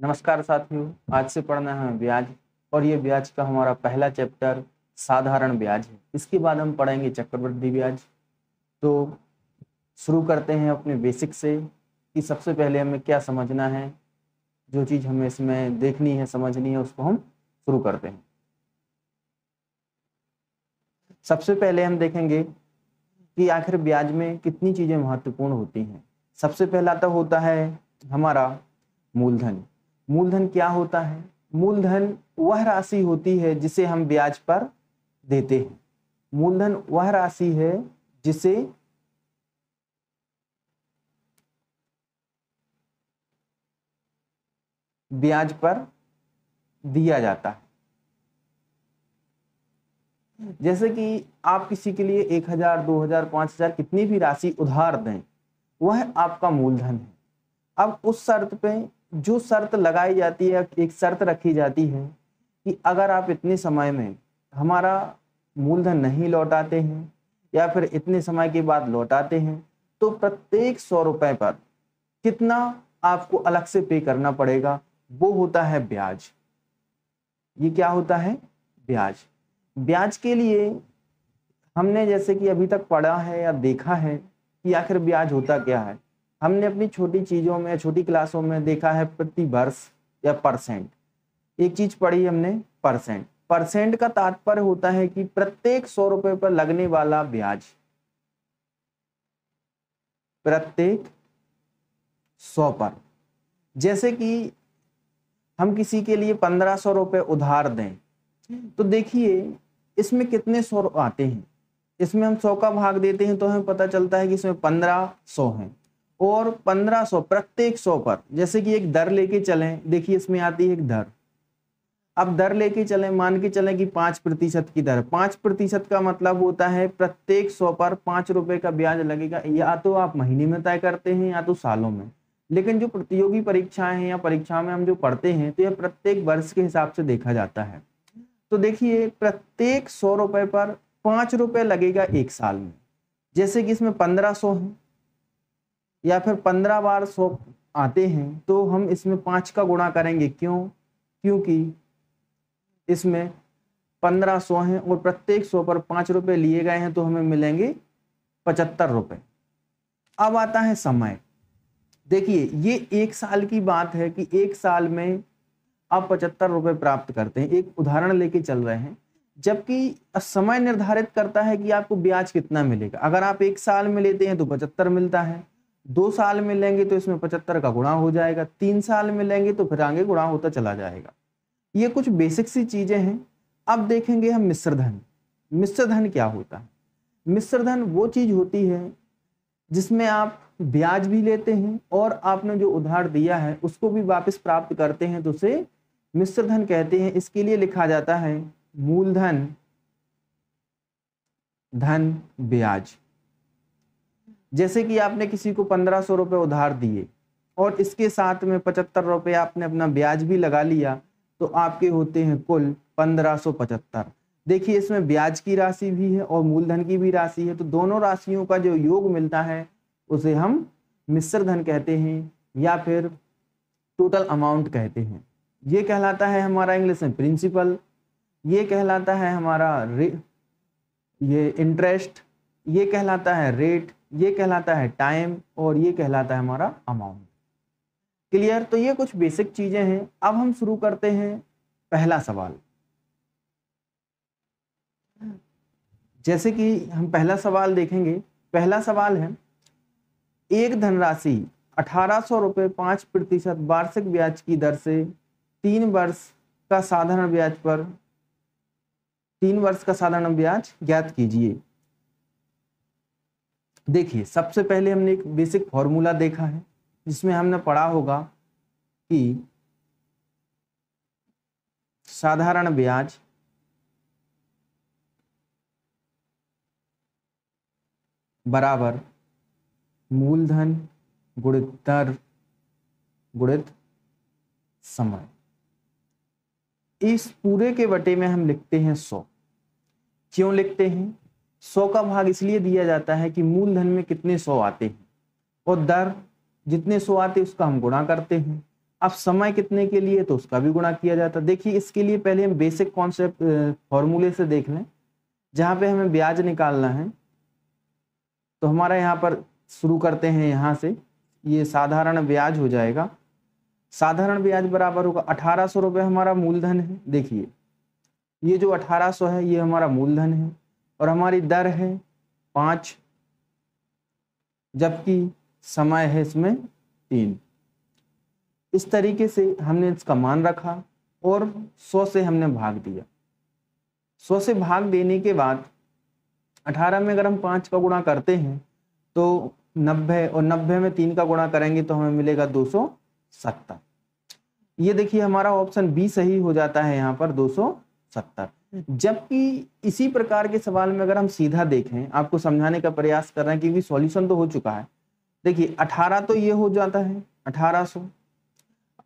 नमस्कार साथियों। आज से पढ़ना है ब्याज और ये ब्याज का हमारा पहला चैप्टर साधारण ब्याज है। इसके बाद हम पढ़ेंगे चक्रवृद्धि ब्याज। तो शुरू करते हैं अपने बेसिक से कि सबसे पहले हमें क्या समझना है। जो चीज़ हमें इसमें देखनी है समझनी है उसको हम शुरू करते हैं। सबसे पहले हम देखेंगे कि आखिर ब्याज में कितनी चीज़ें महत्वपूर्ण होती हैं। सबसे पहला तो होता है हमारा मूलधन। मूलधन क्या होता है? मूलधन वह राशि होती है जिसे हम ब्याज पर देते हैं। मूलधन वह राशि है जिसे ब्याज पर दिया जाता है। जैसे कि आप किसी के लिए 1000, 2000, 5000 कितनी भी राशि उधार दें, वह आपका मूलधन है। अब उस शर्त पे जो शर्त लगाई जाती है, एक शर्त रखी जाती है कि अगर आप इतने समय में हमारा मूलधन नहीं लौटाते हैं या फिर इतने समय के बाद लौटाते हैं तो प्रत्येक 100 रुपए पर कितना आपको अलग से पे करना पड़ेगा, वो होता है ब्याज। ये क्या होता है? ब्याज। ब्याज के लिए हमने जैसे कि अभी तक पढ़ा है या देखा है कि आखिर ब्याज होता क्या है। हमने अपनी छोटी चीजों में, छोटी क्लासों में देखा है प्रति वर्ष या परसेंट। एक चीज पढ़ी हमने, परसेंट। परसेंट का तात्पर्य होता है कि प्रत्येक 100 रुपए पर लगने वाला ब्याज, प्रत्येक 100 पर। जैसे कि हम किसी के लिए 1500 रुपए उधार दें तो देखिए इसमें कितने 100 आते हैं। इसमें हम 100 का भाग देते हैं तो हमें पता चलता है कि इसमें 1500 हैं और 1500 प्रत्येक 100 पर। जैसे कि एक दर लेके चलें, देखिए इसमें आती है एक दर। अब दर लेके चलें, मान के चलें कि 5% की दर। 5% का मतलब होता है प्रत्येक 100 पर 5 रुपए का ब्याज लगेगा। या तो आप महीने में तय करते हैं या तो सालों में, लेकिन जो प्रतियोगी परीक्षाएं हैं या परीक्षा में हम जो पढ़ते हैं तो यह प्रत्येक वर्ष के हिसाब से देखा जाता है। तो देखिए प्रत्येक 100 रुपए पर 5 रुपए लगेगा एक साल में। जैसे कि इसमें 1500 है या फिर 15 बार 100 आते हैं तो हम इसमें 5 का गुणा करेंगे। क्यों? क्योंकि इसमें 1500 हैं और प्रत्येक 100 पर 5 रुपए लिए गए हैं तो हमें मिलेंगे 75 रुपए। अब आता है समय। देखिए ये एक साल की बात है कि एक साल में आप 75 रुपए प्राप्त करते हैं। एक उदाहरण लेके चल रहे हैं, जबकि समय निर्धारित करता है कि आपको ब्याज कितना मिलेगा। अगर आप एक साल में लेते हैं तो 75 मिलता है, 2 साल में लेंगे तो इसमें 75 का गुणा हो जाएगा, 3 साल में लेंगे तो फिर आगे गुणा होता चला जाएगा। ये कुछ बेसिक सी चीजें हैं। अब देखेंगे हम मिश्र धन। मिश्र धन क्या होता है? मिश्र धन वो चीज होती है जिसमें आप ब्याज भी लेते हैं और आपने जो उधार दिया है उसको भी वापस प्राप्त करते हैं, तो उसे मिश्र धन कहते हैं। इसके लिए लिखा जाता है मूलधन धन ब्याज। जैसे कि आपने किसी को 1500 रुपए उधार दिए और इसके साथ में 75 रुपए आपने अपना ब्याज भी लगा लिया तो आपके होते हैं कुल 1575। देखिए इसमें ब्याज की राशि भी है और मूलधन की भी राशि है, तो दोनों राशियों का जो योग मिलता है उसे हम मिश्र धन कहते हैं या फिर टोटल अमाउंट कहते हैं। ये कहलाता है हमारा इंग्लिश में प्रिंसिपल, ये कहलाता है हमारा ये इंटरेस्ट, ये कहलाता है रेट, ये कहलाता है टाइम और ये कहलाता है हमारा अमाउंट। क्लियर? तो ये कुछ बेसिक चीजें हैं। अब हम शुरू करते हैं पहला सवाल। जैसे कि हम पहला सवाल देखेंगे। पहला सवाल है, एक धनराशि 1800 रुपए 5% वार्षिक ब्याज की दर से 3 वर्ष का साधारण ब्याज पर 3 वर्ष का साधारण ब्याज ज्ञात कीजिए। देखिए सबसे पहले हमने एक बेसिक फॉर्मूला देखा है जिसमें हमने पढ़ा होगा कि साधारण ब्याज बराबर मूलधन गुणित दर गुणित समय। इस पूरे के बटे में हम लिखते हैं 100। क्यों लिखते हैं? 100 का भाग इसलिए दिया जाता है कि मूलधन में कितने 100 आते हैं और दर जितने 100 आते हैं उसका हम गुणा करते हैं। अब समय कितने के लिए, तो उसका भी गुणा किया जाता है। देखिए इसके लिए पहले हम बेसिक कॉन्सेप्ट फॉर्मूले से देख लें, जहां पे हमें ब्याज निकालना है। तो हमारा यहाँ पर शुरू करते हैं यहाँ से, ये साधारण ब्याज हो जाएगा। साधारण ब्याज बराबर होगा 1800 रुपये हमारा मूलधन है। देखिए ये जो 1800 है ये हमारा मूलधन है और हमारी दर है 5, जबकि समय है इसमें 3। इस तरीके से हमने इसका मान रखा और 100 से हमने भाग दिया। 100 से भाग देने के बाद 18 में अगर हम 5 का गुणा करते हैं तो 90, और 90 में 3 का गुणा करेंगे तो हमें मिलेगा 270। ये देखिए हमारा ऑप्शन बी सही हो जाता है यहाँ पर 270। जबकि इसी प्रकार के सवाल में अगर हम सीधा देखें, आपको समझाने का प्रयास कर रहे हैं क्योंकि सॉल्यूशन तो हो चुका है। देखिए 18 तो ये हो जाता है 1800,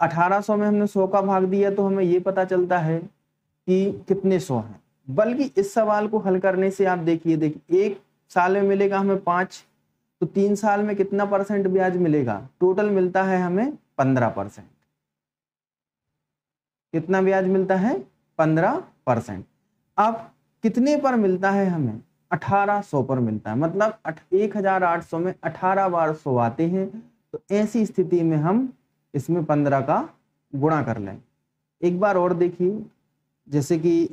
1800 में हमने 100 का भाग दिया तो हमें ये पता चलता है कि कितने 100 हैं। बल्कि इस सवाल को हल करने से आप देखिए एक साल में मिलेगा हमें 5, तो 3 साल में कितना % ब्याज मिलेगा, टोटल मिलता है हमें 15%। कितना ब्याज मिलता है, 15%। अब कितने पर मिलता है हमें, 1800 पर मिलता है। मतलब 1800 में 18 बार 100 आते हैं, तो ऐसी स्थिति में हम इसमें 15 का गुणा कर लें। एक बार और देखिए, जैसे कि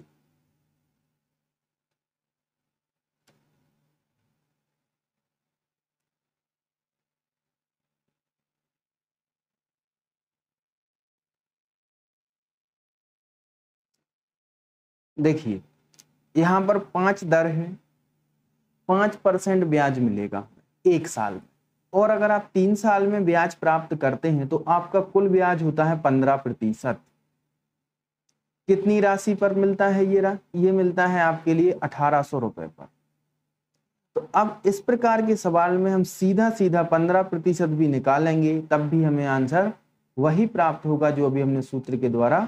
देखिए यहाँ पर 5 दर है, 5% ब्याज मिलेगा एक साल में। और अगर आप 3 साल में ब्याज प्राप्त करते हैं तो आपका कुल ब्याज होता है 15%। कितनी राशि पर मिलता है ये मिलता है आपके लिए 1800 रुपए पर। तो अब इस प्रकार के सवाल में हम सीधा 15% भी निकालेंगे, तब भी हमें आंसर वही प्राप्त होगा जो अभी हमने सूत्र के द्वारा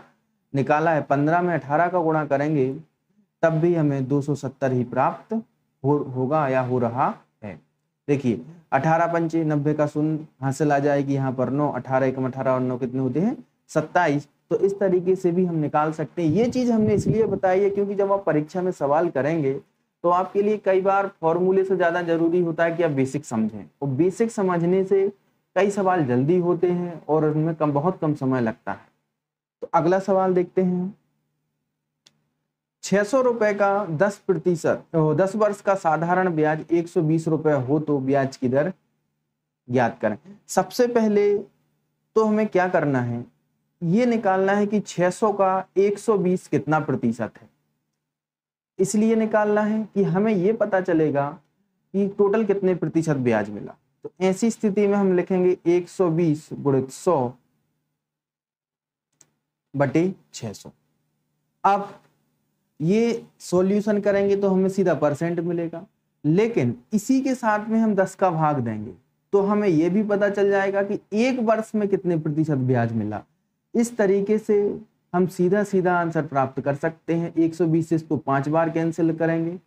निकाला है। 15 में 18 का गुणा करेंगे तब भी हमें 270 ही प्राप्त होगा या हो रहा है। देखिए 18 पंचे 90 का शून्य हासिल आ जाएगी, यहाँ पर 9, 18 एकम 18 और 9 कितने होते हैं, 27। तो इस तरीके से भी हम निकाल सकते हैं। ये चीज हमने इसलिए बताई है क्योंकि जब आप परीक्षा में सवाल करेंगे तो आपके लिए कई बार फॉर्मूले से ज्यादा जरूरी होता है कि आप बेसिक समझें, और बेसिक समझने से कई सवाल जल्दी होते हैं और उनमें बहुत कम समय लगता है। तो अगला सवाल देखते हैं। 600 रुपए का 10 वर्ष का साधारण ब्याज 120 रुपए हो तो ब्याज की दर ज्ञात करें। सबसे पहले तो हमें क्या करना है, ये निकालना है कि 600 का 120 कितना प्रतिशत है। इसलिए निकालना है कि हमें ये पता चलेगा कि टोटल कितने प्रतिशत ब्याज मिला। तो ऐसी स्थिति में हम लिखेंगे 120 गुणित 100 बटे 600। अब ये सॉल्यूशन करेंगे तो हमें सीधा % मिलेगा, लेकिन इसी के साथ में हम 10 का भाग देंगे तो हमें यह भी पता चल जाएगा कि एक वर्ष में कितने प्रतिशत ब्याज मिला। इस तरीके से हम सीधा आंसर प्राप्त कर सकते हैं। 120 से इसको 5 बार कैंसिल करेंगे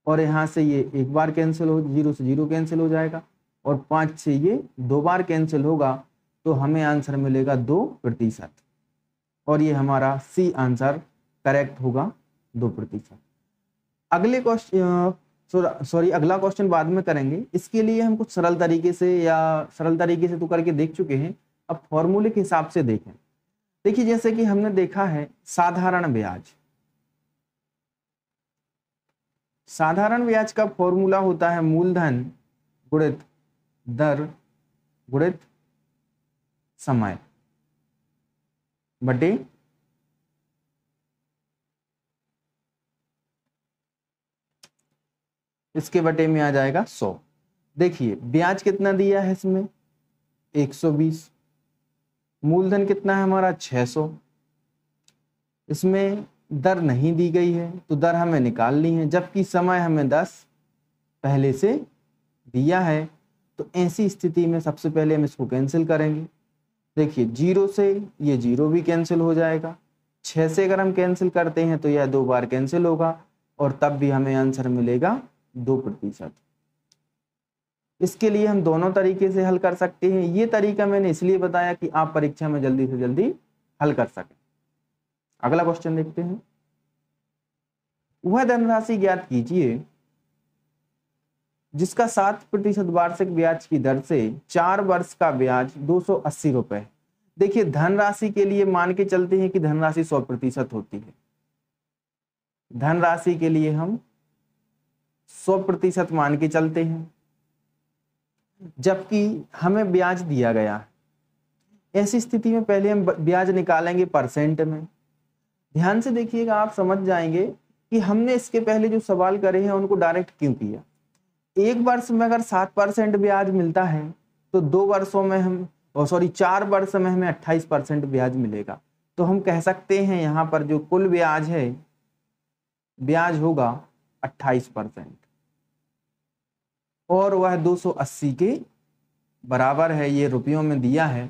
और यहाँ से ये एक बार कैंसिल हो, 0 से 0 कैंसिल हो जाएगा, और 5 से ये 2 बार कैंसिल होगा, तो हमें आंसर मिलेगा 2%। और ये हमारा सी आंसर करेक्ट होगा, 2%। अगले क्वेश्चन अगला क्वेश्चन बाद में करेंगे। इसके लिए हम कुछ सरल तरीके से तो करके देख चुके हैं। अब फॉर्मूले के हिसाब से देखें। देखिए जैसे कि हमने देखा है साधारण ब्याज, साधारण ब्याज का फॉर्मूला होता है मूलधन गुणित दर गुणित समय बटे इसके बटे में आ जाएगा 100। देखिए ब्याज कितना दिया है इसमें 120, मूलधन कितना है हमारा 600, इसमें दर नहीं दी गई है तो दर हमें निकालनी है, जबकि समय हमें 10 पहले से दिया है। तो ऐसी स्थिति में सबसे पहले हम इसको कैंसिल करेंगे। देखिए 0 से ये 0 भी कैंसिल हो जाएगा, 6 से अगर हम कैंसिल करते हैं तो यह 2 बार कैंसिल होगा और तब भी हमें आंसर मिलेगा 2%। इसके लिए हम दोनों तरीके से हल कर सकते हैं। ये तरीका मैंने इसलिए बताया कि आप परीक्षा में जल्दी से जल्दी हल कर सकें। अगला क्वेश्चन देखते हैं। वह धनराशि ज्ञात कीजिए जिसका 7% वार्षिक ब्याज की दर से 4 वर्ष का ब्याज 280 रुपए। देखिए धनराशि के लिए मान के चलते हैं कि धनराशि 100% होती है। धनराशि के लिए हम 100% मान के चलते हैं, जबकि हमें ब्याज दिया गया है। ऐसी स्थिति में पहले हम ब्याज निकालेंगे परसेंट में। ध्यान से देखिएगा, आप समझ जाएंगे कि हमने इसके पहले जो सवाल करे हैं उनको डायरेक्ट क्यों किया। एक वर्ष में अगर 7% ब्याज मिलता है तो 2 वर्षों में हम 4 वर्ष में हमें 28% ब्याज मिलेगा। तो हम कह सकते हैं यहाँ पर जो कुल ब्याज है, ब्याज होगा 28% और वह 280 के बराबर है। ये रुपयों में दिया है।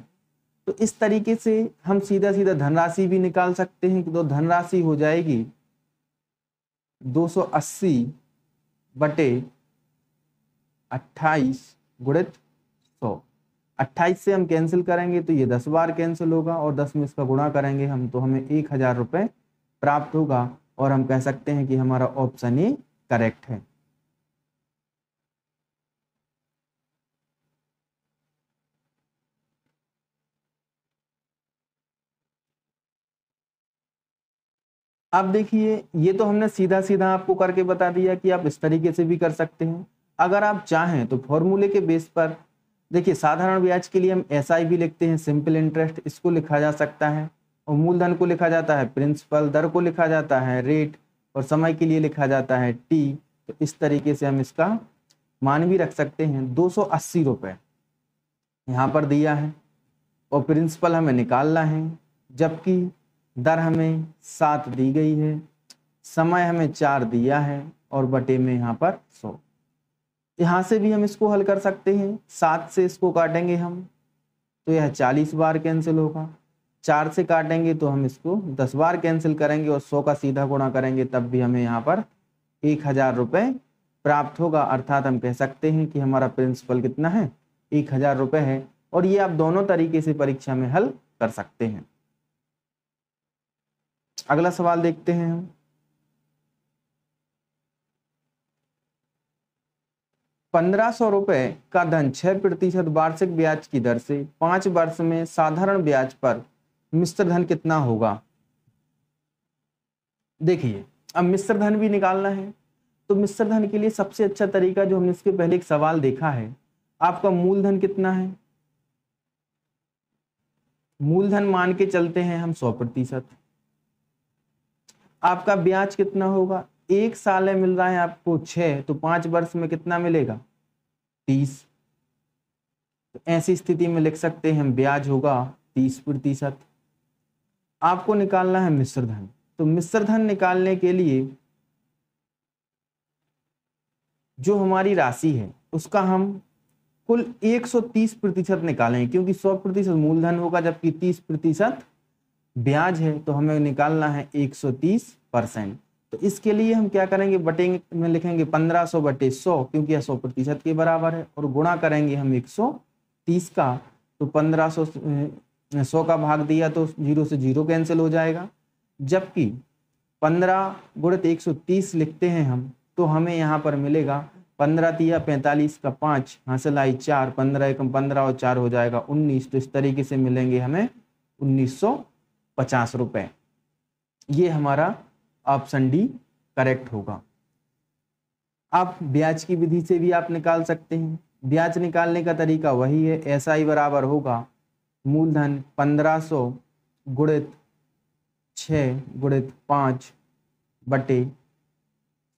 तो इस तरीके से हम सीधा सीधा धनराशि भी निकाल सकते हैं। तो धनराशि हो जाएगी 280 बटे 28 गुणित 100। 28 से हम कैंसिल करेंगे तो ये 10 बार कैंसिल होगा और 10 में इसका गुणा करेंगे हम तो हमें 1000 रुपये प्राप्त होगा। और हम कह सकते हैं कि हमारा ऑप्शन ए करेक्ट है। अब देखिए, ये तो हमने सीधा सीधा आपको करके बता दिया कि आप इस तरीके से भी कर सकते हैं। अगर आप चाहें तो फॉर्मूले के बेस पर देखिए, साधारण ब्याज के लिए हम एसआई भी लिखते हैं, सिंपल इंटरेस्ट, इसको लिखा जा सकता है। और मूलधन को लिखा जाता है प्रिंसिपल, दर को लिखा जाता है रेट, और समय के लिए लिखा जाता है टी। तो इस तरीके से हम इसका मान भी रख सकते हैं। 280 रुपये यहाँ पर दिया है और प्रिंसिपल हमें निकालना है, जबकि दर हमें 7 दी गई है, समय हमें 4 दिया है और बटे में यहाँ पर 100। यहाँ से भी हम इसको हल कर सकते हैं। 7 से इसको काटेंगे हम तो यह 40 बार कैंसिल होगा। 4 से काटेंगे तो हम इसको 10 बार कैंसिल करेंगे और 100 का सीधा गुणा करेंगे, तब भी हमें यहाँ पर 1000 रुपये प्राप्त होगा। अर्थात हम कह सकते हैं कि हमारा प्रिंसिपल कितना है, 1000 रुपये है। और ये आप दोनों तरीके से परीक्षा में हल कर सकते हैं। अगला सवाल देखते हैं हम। 1500 रुपये का धन 6% वार्षिक ब्याज की दर से 5 वर्ष में साधारण ब्याज पर मिश्र धन कितना होगा। देखिए, अब मिश्र धन भी निकालना है। तो मिश्र धन के लिए सबसे अच्छा तरीका, जो हमने इसके पहले एक सवाल देखा है, आपका मूलधन कितना है। मूलधन मान के चलते हैं हम 100%। आपका ब्याज कितना होगा, 1 साल में मिल रहा है आपको 6, तो 5 वर्ष में कितना मिलेगा, 30। तो ऐसी स्थिति में लिख सकते हैं हम ब्याज होगा 30%। आपको निकालना है मिश्र धन। तो मिश्र धन निकालने के लिए जो हमारी राशि है उसका हम कुल 130% निकालेंगे, क्योंकि 100% मूलधन होगा जबकि 30% ब्याज है। तो हमें निकालना है 130%। तो इसके लिए हम क्या करेंगे, बटे में लिखेंगे 1500 बटे 100, क्योंकि यह 100% के बराबर है, और गुणा करेंगे हम 130 का। तो 1500 100 का भाग दिया तो 0 से 0 कैंसिल हो जाएगा, जबकि 15 गुणित 130 लिखते हैं हम तो हमें यहाँ पर मिलेगा 15 तिया 45 का 5 हासिल आई 4, 15 एकम 15 और 4 हो जाएगा 19। तो इस तरीके से मिलेंगे हमें 1950 रुपये। ये हमारा ऑप्शन डी करेक्ट होगा। आप ब्याज की विधि से भी आप निकाल सकते हैं। ब्याज निकालने का तरीका वही है, एसआई बराबर होगा मूलधन 1500 गुणित 6 गुणित 5 बटे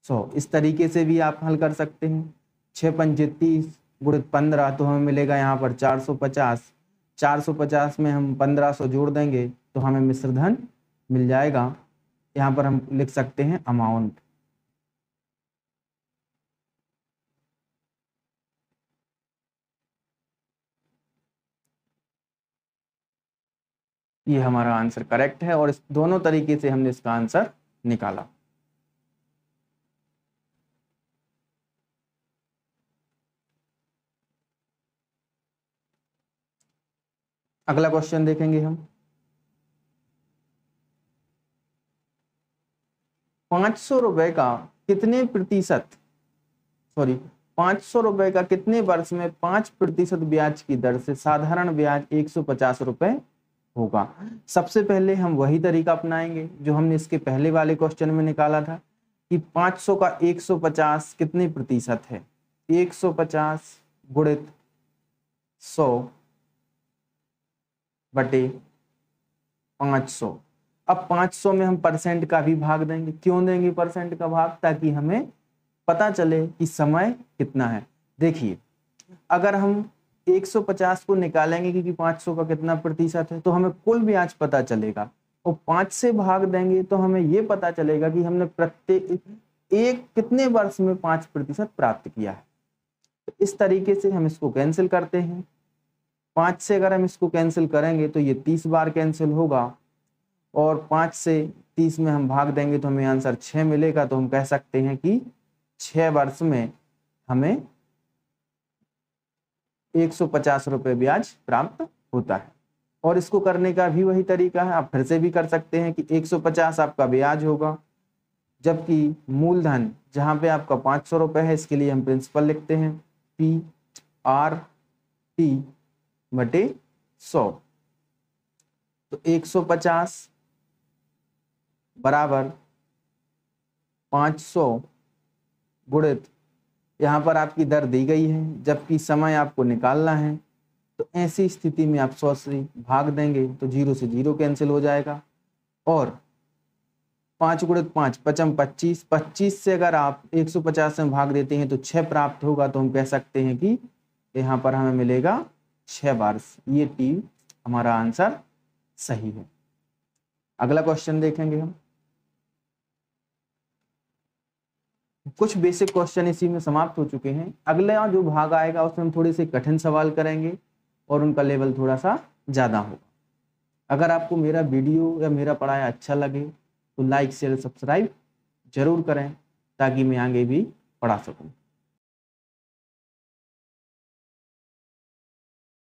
100। इस तरीके से भी आप हल कर सकते हैं। 6 पंजे 30 गुणित 15 तो हमें मिलेगा यहाँ पर 450। 450 में हम 1500 जोड़ देंगे तो हमें मिश्र धन मिल जाएगा। यहाँ पर हम लिख सकते हैं अमाउंट। ये हमारा आंसर करेक्ट है और इस दोनों तरीके से हमने इसका आंसर निकाला। अगला क्वेश्चन देखेंगे हम। 500 रुपए का कितने प्रतिशत, सॉरी 500 रुपए का कितने वर्ष में 5% ब्याज की दर से साधारण ब्याज 150 रुपए होगा। सबसे पहले हम वही तरीका अपनाएंगे जो हमने इसके पहले वाले क्वेश्चन में निकाला था कि 500 का 150 कितने प्रतिशत है, 150 गुणित 100 बटे 500। अब 500 में हम परसेंट का भी भाग देंगे। क्यों देंगे परसेंट का भाग? ताकि हमें पता चले कि समय कितना है। देखिए अगर हम 150 को निकालेंगे क्योंकि 500 का कितना प्रतिशत है, तो हमें कुल ब्याज पता चलेगा और 5 से भाग देंगे तो हमें यह पता चलेगा कि हमने प्रत्येक एक कितने वर्ष में 5% प्राप्त किया है। तो इस तरीके से हम इसको कैंसिल करते हैं। 5 से अगर हम इसको कैंसिल करेंगे तो ये 30 बार कैंसिल होगा और 5 से 30 में हम भाग देंगे तो हमें आंसर 6 मिलेगा। तो हम कह सकते हैं कि 6 वर्ष में हमें 150 रुपए ब्याज प्राप्त होता है। और इसको करने का भी वही तरीका है, आप फिर से भी कर सकते हैं कि 150 आपका ब्याज होगा, जबकि मूलधन जहां पे आपका 500 रुपए है इसके लिए हम प्रिंसिपल लिखते हैं PRT बटे 100। तो 150 बराबर 500 गुणित, यहाँ पर आपकी दर दी गई है जबकि समय आपको निकालना है। तो ऐसी स्थिति में आप 100 से भाग देंगे तो 0 से 0 कैंसिल हो जाएगा और 5 गुणित 5 पचम 25, 25 से अगर आप 150 में भाग देते हैं तो 6 प्राप्त होगा। तो हम कह सकते हैं कि यहाँ पर हमें मिलेगा 6 वर्ष। ये टी हमारा आंसर सही है। अगला क्वेश्चन देखेंगे हम। कुछ बेसिक क्वेश्चन इसी में समाप्त हो चुके हैं। अगला जो भाग आएगा उसमें हम थोड़े से कठिन सवाल करेंगे और उनका लेवल थोड़ा सा ज़्यादा होगा। अगर आपको मेरा वीडियो या मेरा पढ़ाया अच्छा लगे तो लाइक शेयर सब्सक्राइब जरूर करें ताकि मैं आगे भी पढ़ा सकूं।